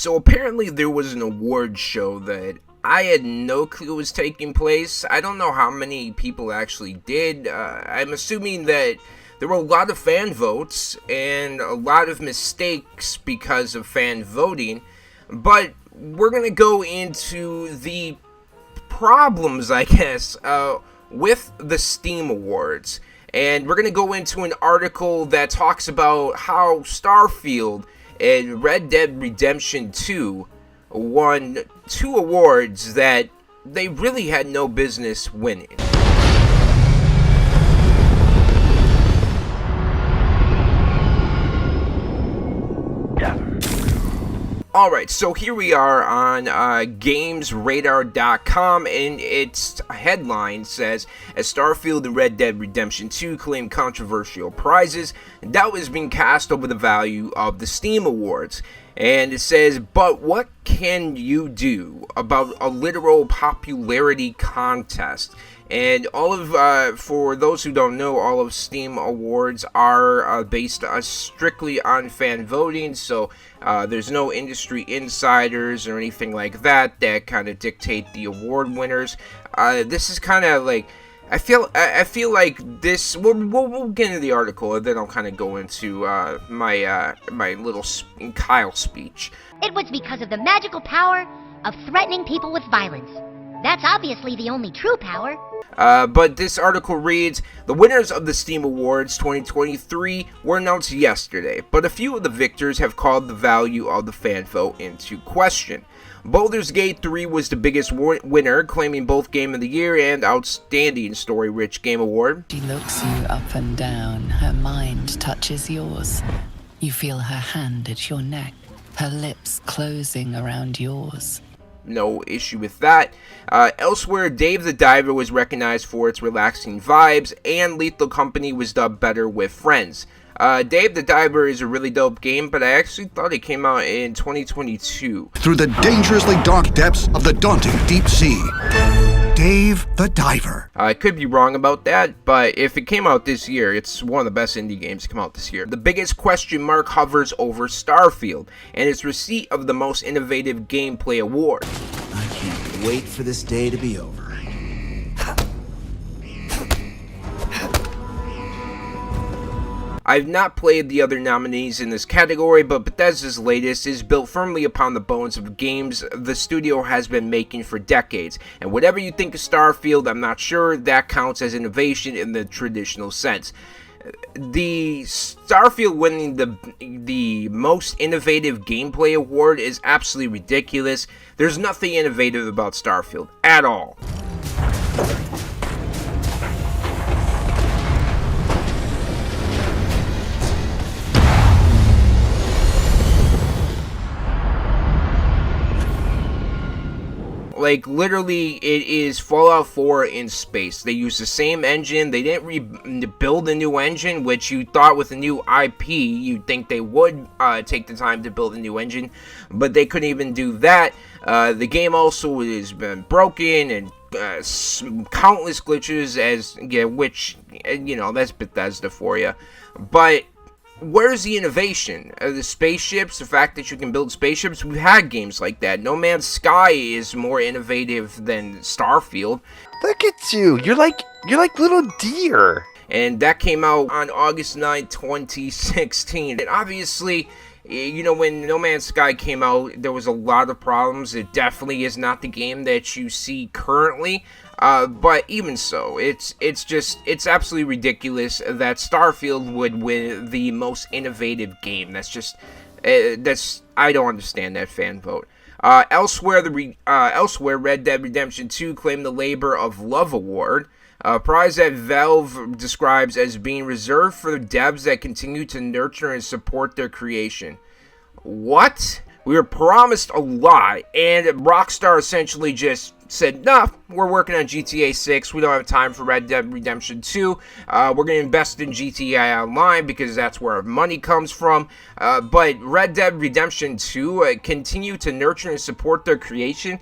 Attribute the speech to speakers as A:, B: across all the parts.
A: So apparently there was an award show that I had no clue was taking place. I don't know how many people actually did. I'm assuming that there were a lot of fan votes and a lot of mistakes because of fan voting. But we're going to go into the problems, I guess, with the Steam Awards. And we're going to go into an article that talks about how Starfield and Red Dead Redemption 2 won 2 awards that they really had no business winning. Alright, so here we are on GamesRadar.com, and its headline says, as Starfield and Red Dead Redemption 2 claim controversial prizes, doubt is being cast over the value of the Steam Awards. And it says, but what can you do about a literal popularity contest? And all of, for those who don't know, all of Steam Awards are based strictly on fan voting, so there's no industry insiders or anything like that that kind of dictate the award winners. This is kind of like, I feel like this. We'll get into the article, and then I'll kind of go into my little Kyle speech.
B: It was because of the magical power of threatening people with violence. That's obviously the only true power.
A: But this article reads, the winners of the Steam Awards 2023 were announced yesterday, but a few of the victors have called the value of the fan vote into question. Baldur's Gate 3 was the biggest winner, claiming both Game of the Year and Outstanding Story-Rich Game Award.
C: She looks you up and down, her mind touches yours. You feel her hand at your neck, her lips closing around yours.
A: No issue with that. Elsewhere, Dave the Diver was recognized for its relaxing vibes, and Lethal Company was dubbed better with friends. Dave the Diver is a really dope game, but I actually thought it came out in 2022.
D: Through the dangerously dark depths of the daunting deep sea. Dave the Diver.
A: I could be wrong about that, but if it came out this year, it's one of the best indie games to come out this year. The biggest question mark hovers over Starfield and its receipt of the most innovative gameplay award.
E: I can't wait for this day to be over.
A: I've not played the other nominees in this category, but Bethesda's latest is built firmly upon the bones of games the studio has been making for decades. And whatever you think of Starfield, I'm not sure that counts as innovation in the traditional sense. The Starfield winning the most innovative gameplay award is absolutely ridiculous. There's nothing innovative about Starfield at all. Like, literally, it is Fallout 4 in space. They use the same engine. They didn't rebuild a new engine, which you thought with a new IP, you'd think they would take the time to build a new engine, but they couldn't even do that. The game also has been broken and countless glitches, which, you know, that's Bethesda for you. But where's the innovation? The spaceships, the fact that you can build spaceships, we've had games like that. No Man's Sky is more innovative than Starfield.
F: Look at you, you're like little deer.
A: And that came out on August 9th, 2016. And obviously, you know, when No Man's Sky came out, there was a lot of problems. It definitely is not the game that you see currently. But even so, it's absolutely ridiculous that Starfield would win the most innovative game. That's just, I don't understand that fan vote. Elsewhere, Red Dead Redemption 2 claimed the Labor of Love Award, a prize that Valve describes as being reserved for devs that continue to nurture and support their creation. What? We were promised a lot, and Rockstar essentially just said, nah, we're working on GTA 6, we don't have time for Red Dead Redemption 2, we're going to invest in GTA Online because that's where our money comes from, but Red Dead Redemption 2 continue to nurture and support their creation.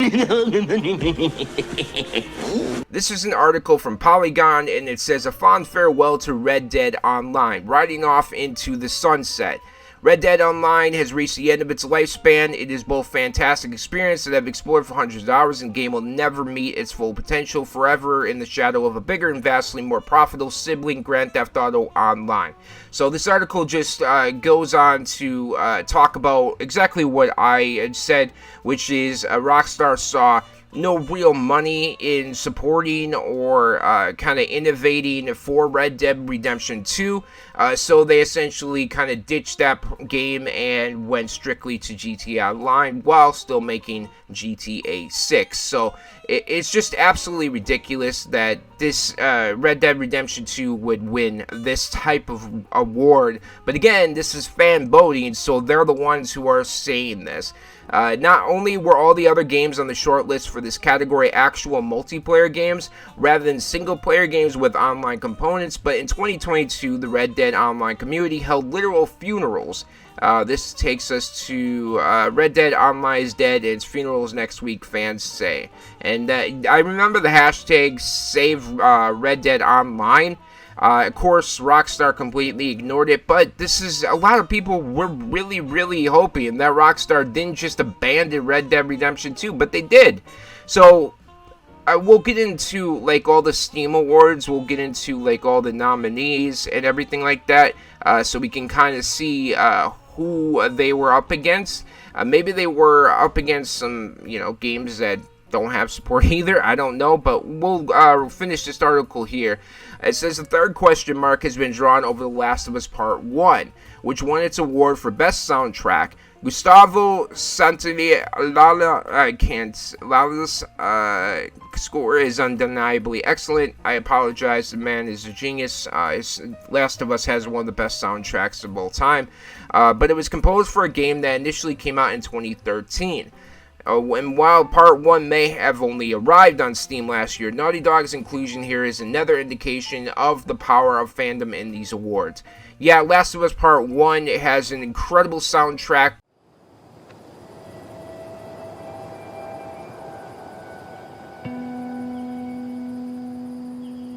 A: This is an article from Polygon, and it says, a fond farewell to Red Dead Online, riding off into the sunset. Red Dead Online has reached the end of its lifespan. It is both a fantastic experience that I've explored for hundreds of hours, and the game will never meet its full potential, forever in the shadow of a bigger and vastly more profitable sibling, Grand Theft Auto Online. So this article just goes on to talk about exactly what I had said, which is Rockstar saw no real money in supporting or kind of innovating for Red Dead Redemption 2, so they essentially kind of ditched that game and went strictly to GTA Online while still making GTA 6. So it's just absolutely ridiculous that this Red Dead Redemption 2 would win this type of award, but again, this is fan voting, so they're the ones who are saying this. Not only were all the other games on the shortlist for this category actual multiplayer games rather than single-player games with online components, but in 2022, the Red Dead Online community held literal funerals. This takes us to Red Dead Online is dead, and its funerals next week, fans say. And I remember the hashtag Save Red Dead Online. Of course, Rockstar completely ignored it, but this is a lot of people were really hoping that Rockstar didn't just abandon Red Dead Redemption 2, but they did. So we'll get into like all the Steam awards, we'll get into like all the nominees and everything like that, so we can kind of see who they were up against. Maybe they were up against some, games that don't have support either, I don't know, but we'll finish this article here. It says the third question mark has been drawn over The Last of Us Part 1, which won its award for Best Soundtrack. Gustavo Santaolall's score is undeniably excellent. I apologize, the man is a genius. Last of Us has one of the best soundtracks of all time, but it was composed for a game that initially came out in 2013. And while Part 1 may have only arrived on Steam last year, Naughty Dog's inclusion here is another indication of the power of fandom in these awards. Yeah, Last of Us Part 1 has an incredible soundtrack.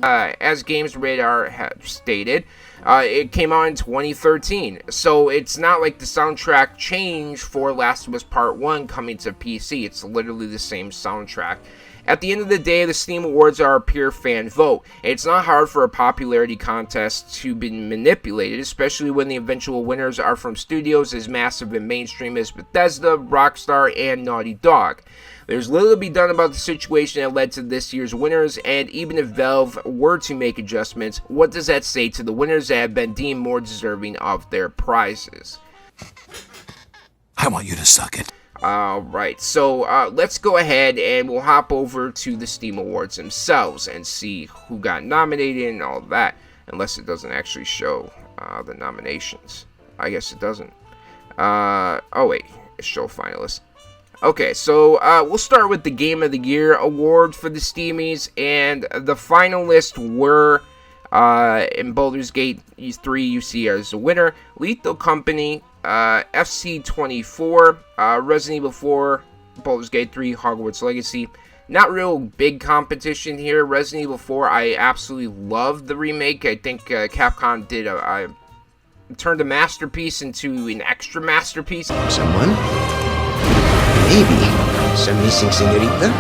A: As Games Radar has stated, it came out in 2013, so it's not like the soundtrack changed for Last of Us Part 1 coming to PC. It's literally the same soundtrack. At the end of the day, the Steam Awards are a pure fan vote. It's not hard for a popularity contest to be manipulated, especially when the eventual winners are from studios as massive and mainstream as Bethesda, Rockstar, and Naughty Dog. There's little to be done about the situation that led to this year's winners, and even if Valve were to make adjustments, what does that say to the winners that have been deemed more deserving of their prizes?
E: I want you to suck it.
A: Alright, so let's go ahead and we'll hop over to the Steam Awards themselves and see who got nominated and all that, unless it doesn't actually show the nominations. I guess it doesn't. Oh wait, it show finalists. Okay, so we'll start with the Game of the Year award for the Steamies, and the finalists were, in Baldur's Gate 3, you see as a winner, Lethal Company, FC24, Resident Evil 4, Baldur's Gate 3, Hogwarts Legacy. Not real big competition here. Resident Evil 4, I absolutely love the remake. I think Capcom did turned a masterpiece into an extra masterpiece.
E: Someone? Maybe. Some missing senorita?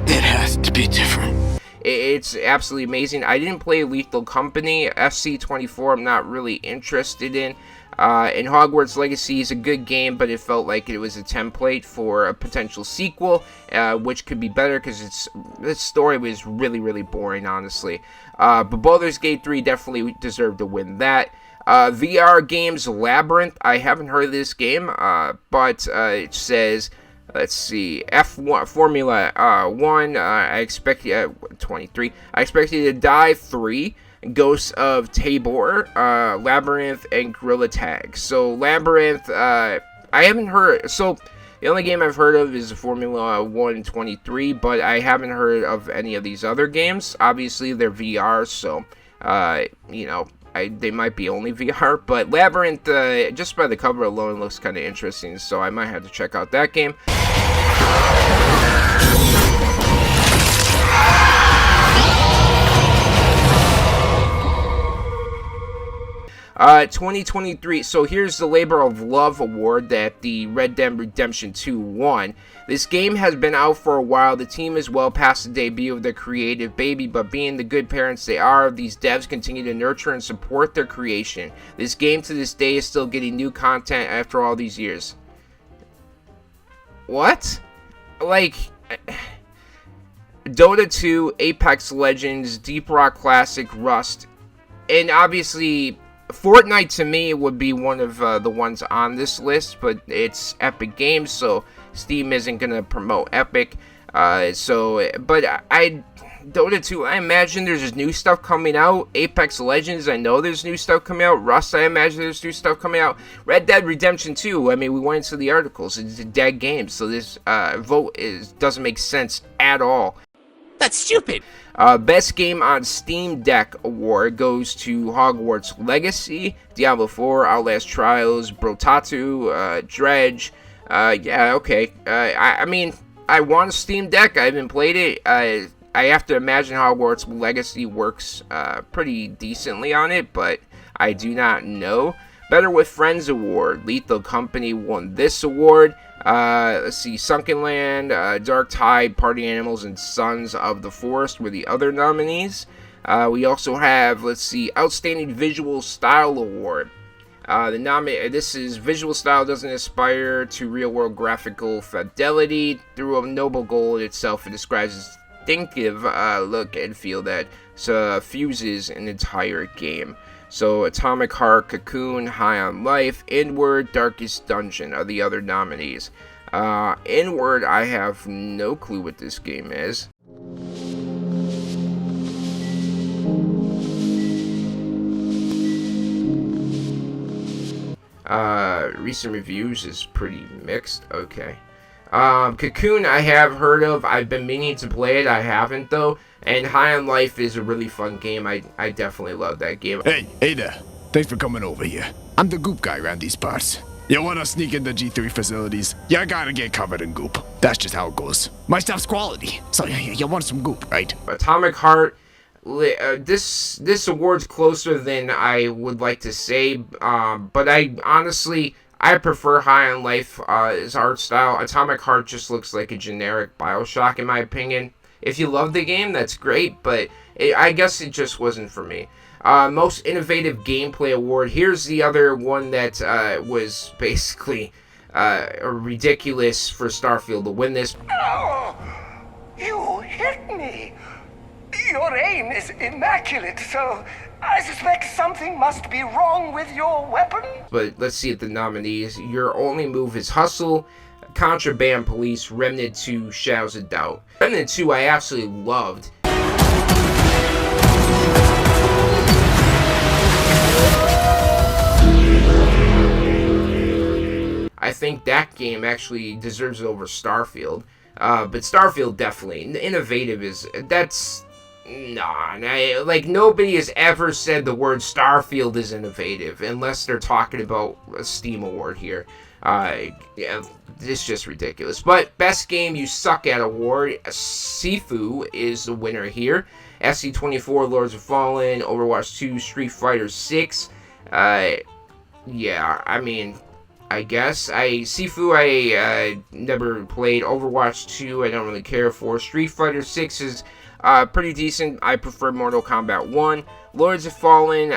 E: It has to be different.
A: It's absolutely amazing. I didn't play Lethal Company. FC24 I'm not really interested in. And Hogwarts Legacy is a good game, but it felt like it was a template for a potential sequel, which could be better because this story was really boring, honestly. But Baldur's Gate 3 definitely deserved to win that. VR games Labyrinth. I haven't heard of this game, but it says, let's see, F1 Formula 1. I expect 23. I expect you to die 3. Ghosts of Tabor, Labyrinth, and Gorilla Tag. So Labyrinth, I haven't heard. So the only game I've heard of is Formula 1 23, but I haven't heard of any of these other games. Obviously, they're VR, so they might be only VR, but Labyrinth, just by the cover alone, looks kind of interesting, so I might have to check out that game. 2023. So here's the Labor of Love award that the Red Dead Redemption 2 won. This game has been out for a while. The team is well past the debut of their creative baby, but being the good parents they are, these devs continue to nurture and support their creation. This game to this day is still getting new content after all these years. What? Like, Dota 2, Apex Legends, Deep Rock Classic, Rust, and obviously Fortnite to me would be one of the ones on this list, but it's Epic Games, so Steam isn't gonna promote Epic. But Dota 2, I imagine there's new stuff coming out. Apex Legends, I know there's new stuff coming out. Rust, I imagine there's new stuff coming out. Red Dead Redemption 2, I mean, we went into the articles. It's a dead game, so this vote doesn't make sense at all.
E: That's stupid.
A: Best Game on Steam Deck award goes to Hogwarts Legacy, Diablo 4, Outlast Trials, Brotatu, Dredge. Yeah, okay. I mean, I want a Steam Deck. I haven't played it. I have to imagine Hogwarts Legacy works pretty decently on it, but I do not know. Better with Friends award. Lethal Company won this award. Let's see, Sunken Land, Dark Tide, Party Animals, and Sons of the Forest were the other nominees. We also have, let's see, Outstanding Visual Style award. This is visual style doesn't aspire to real-world graphical fidelity. Through a noble goal in itself, it describes a distinctive look and feel that fuses an entire game. So Atomic Heart, Cocoon, High on Life, Inward, Darkest Dungeon are the other nominees. Inward, I have no clue what this game is. Recent reviews is pretty mixed. Okay. Cocoon I have heard of. I've been meaning to play it. I haven't though. And High on Life is a really fun game. I definitely love that game.
G: Hey there. Thanks for coming over here. I'm the goop guy around these parts. You wanna sneak into G3 facilities? You gotta get covered in goop. That's just how it goes. My stuff's quality. So you want some goop, right?
A: Atomic Heart. This award's closer than I would like to say. But I prefer High on Life as art style. Atomic Heart just looks like a generic BioShock in my opinion. If you love the game, that's great, but I guess it just wasn't for me. Most Innovative Gameplay Award. Here's the other one that was basically ridiculous for Starfield to win this.
H: Oh, you hit me. Your aim is immaculate, so I suspect something must be wrong with your weapon.
A: But let's see at the nominees. Your Only Move is Hustle, Contraband Police, Remnant 2, Shadows of Doubt. Remnant 2 I absolutely loved. I think that game actually deserves it over Starfield. But Starfield definitely. Innovative is... That's... Nah, like nobody has ever said the word Starfield is innovative unless they're talking about a Steam award here. Yeah, it's just ridiculous. But Best Game You Suck At award, Sifu is the winner here. SC24, Lords of Fallen, Overwatch 2, Street Fighter 6. Yeah, I mean, I guess. Sifu, I never played. Overwatch 2, I don't really care for. Street Fighter 6 is pretty decent. I prefer Mortal Kombat 1. Lords of Fallen,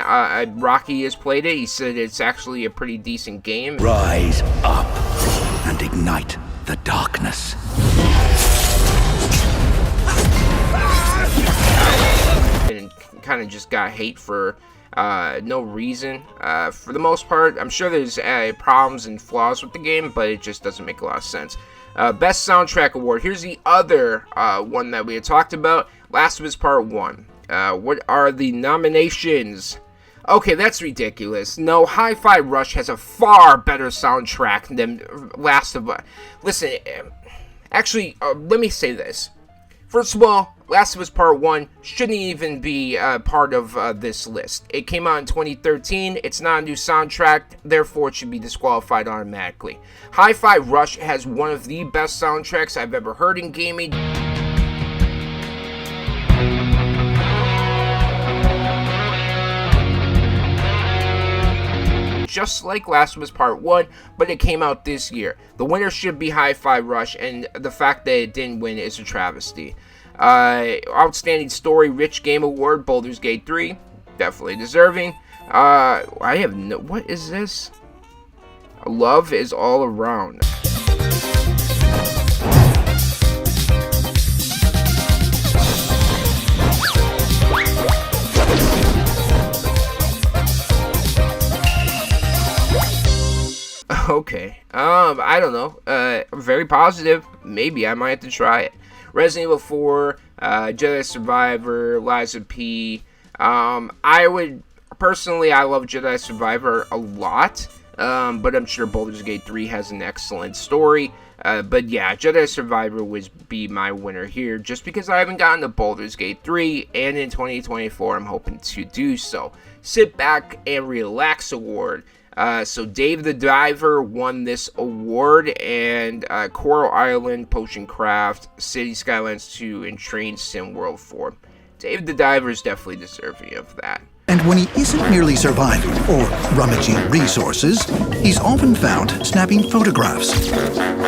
A: Rocky has played it. He said it's actually a pretty decent game.
D: Rise up and ignite the darkness.
A: And kind of just got hate for no reason. For the most part, I'm sure there's problems and flaws with the game, but it just doesn't make a lot of sense. Best Soundtrack Award. Here's the other one that we had talked about. Last of Us Part 1. What are the nominations? Okay, that's ridiculous. No, Hi-Fi Rush has a far better soundtrack than Last of Us. Listen, actually, let me say this. First of all, Last of Us Part 1 shouldn't even be part of this list. It came out in 2013, it's not a new soundtrack, therefore it should be disqualified automatically. Hi-Fi Rush has one of the best soundtracks I've ever heard in gaming. just like Last of Us Part 1, but it came out this year. The winner should be Hi-Fi Rush, and the fact that it didn't win is a travesty. Outstanding Story, Rich Game Award, Baldur's Gate 3, definitely deserving. I have no... What is this? Love is All Around. Okay, I don't know, very positive. Maybe I might have to try it. Resident Evil 4, Jedi Survivor, Liza P. I would, personally, I love Jedi Survivor a lot, but I'm sure Baldur's Gate 3 has an excellent story. But yeah, Jedi Survivor would be my winner here, just because I haven't gotten to Baldur's Gate 3, and in 2024, I'm hoping to do so. Sit Back and Relax Award. So Dave the Diver won this award, and Coral Island, Potion Craft, City Skylines 2, and Train Sim World 4. Dave the Diver is definitely deserving of that.
D: And when he isn't merely surviving or rummaging resources, he's often found snapping photographs,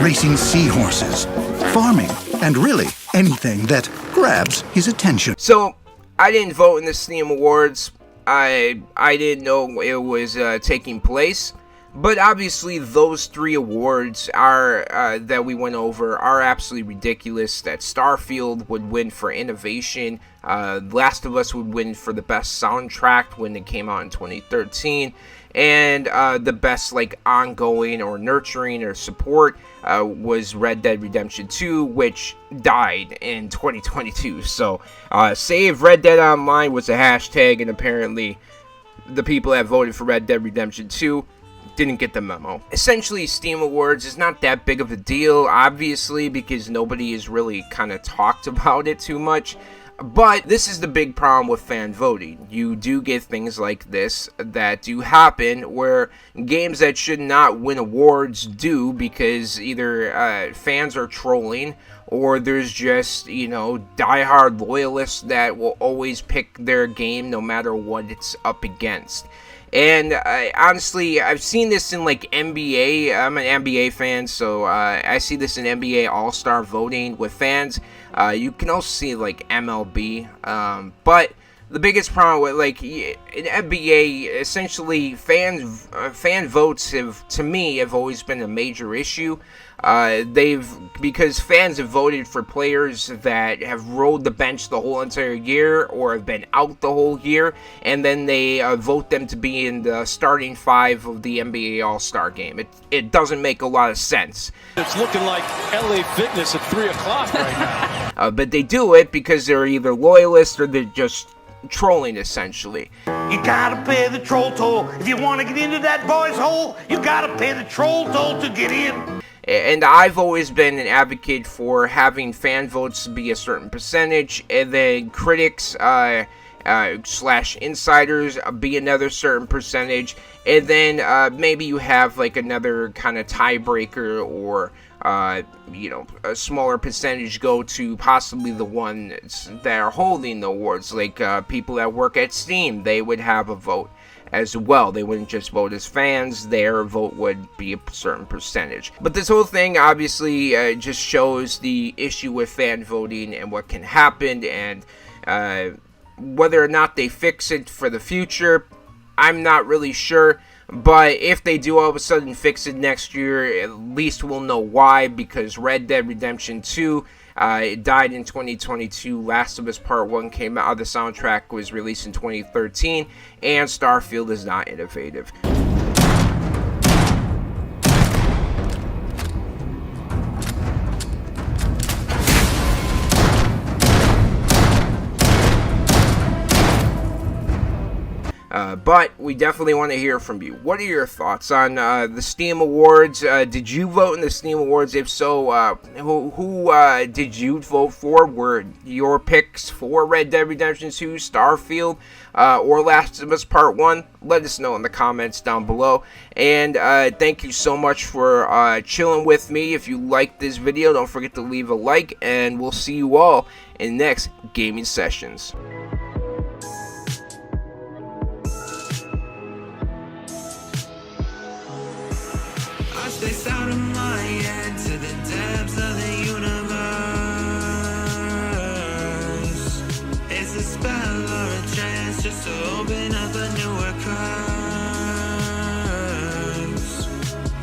D: racing seahorses, farming, and really anything that grabs his attention.
A: So, I didn't vote in the Steam Awards. I didn't know it was taking place, but obviously those 3 awards are that we went over are absolutely ridiculous. That Starfield would win for innovation, Last of Us would win for the best soundtrack when it came out in 2013, and the best like ongoing or nurturing or support was Red Dead Redemption 2, which died in 2022. So save Red Dead Online was a hashtag, and apparently the people that voted for Red Dead Redemption 2 didn't get the memo. Essentially, Steam Awards is not that big of a deal, obviously, because nobody has really kind of talked about it too much. But this is the big problem with fan voting. You do get things like this that do happen, where games that should not win awards do, because either fans are trolling, or there's just, you know, diehard loyalists that will always pick their game no matter what it's up against. And honestly, I've seen this in like NBA. I'm an NBA fan, so I see this in NBA All-Star voting with fans. You can also see like MLB, but the biggest problem with like in NBA, essentially fan votes have, to me, have always been a major issue. Because fans have voted for players that have rode the bench the whole entire year or have been out the whole year, and then they vote them to be in the starting 5 of the NBA All-Star game. It doesn't make a lot of sense.
I: It's looking like LA Fitness at 3 o'clock right now.
A: But they do it because they're either loyalists or they're just trolling, essentially.
H: You gotta pay the troll toll. If you want to get into that boy's hole, you gotta pay the troll toll to get in.
A: And I've always been an advocate for having fan votes be a certain percentage, and then critics slash insiders be another certain percentage, and then maybe you have like another kind of tiebreaker, or you know, a smaller percentage go to possibly the ones that are holding the awards, like people that work at Steam. They would have a vote as well. They wouldn't just vote as fans, their vote would be a certain percentage. But this whole thing obviously just shows the issue with fan voting and what can happen, and whether or not they fix it for the future, I'm not really sure. But if they do all of a sudden fix it next year, at least we'll know why, because Red Dead Redemption 2 it died in 2022, Last of Us Part 1 came out, the soundtrack was released in 2013, and Starfield is not innovative. But we definitely want to hear from you. What are your thoughts on the Steam Awards? Did you vote in the Steam Awards? If so, who did you vote for? Were your picks for Red Dead Redemption 2, Starfield, or Last of Us Part 1? Let us know in the comments down below. And thank you so much for chilling with me. If you liked this video, don't forget to leave a like, and we'll see you all in the next gaming sessions.
J: It's out of my head to the depths of the universe. It's a spell or a chance just to open up a newer curse.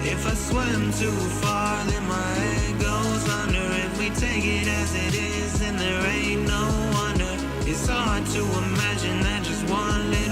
J: If I swim too far, then my head goes under. If we take it as it is, then there ain't no wonder. It's hard to imagine that just one little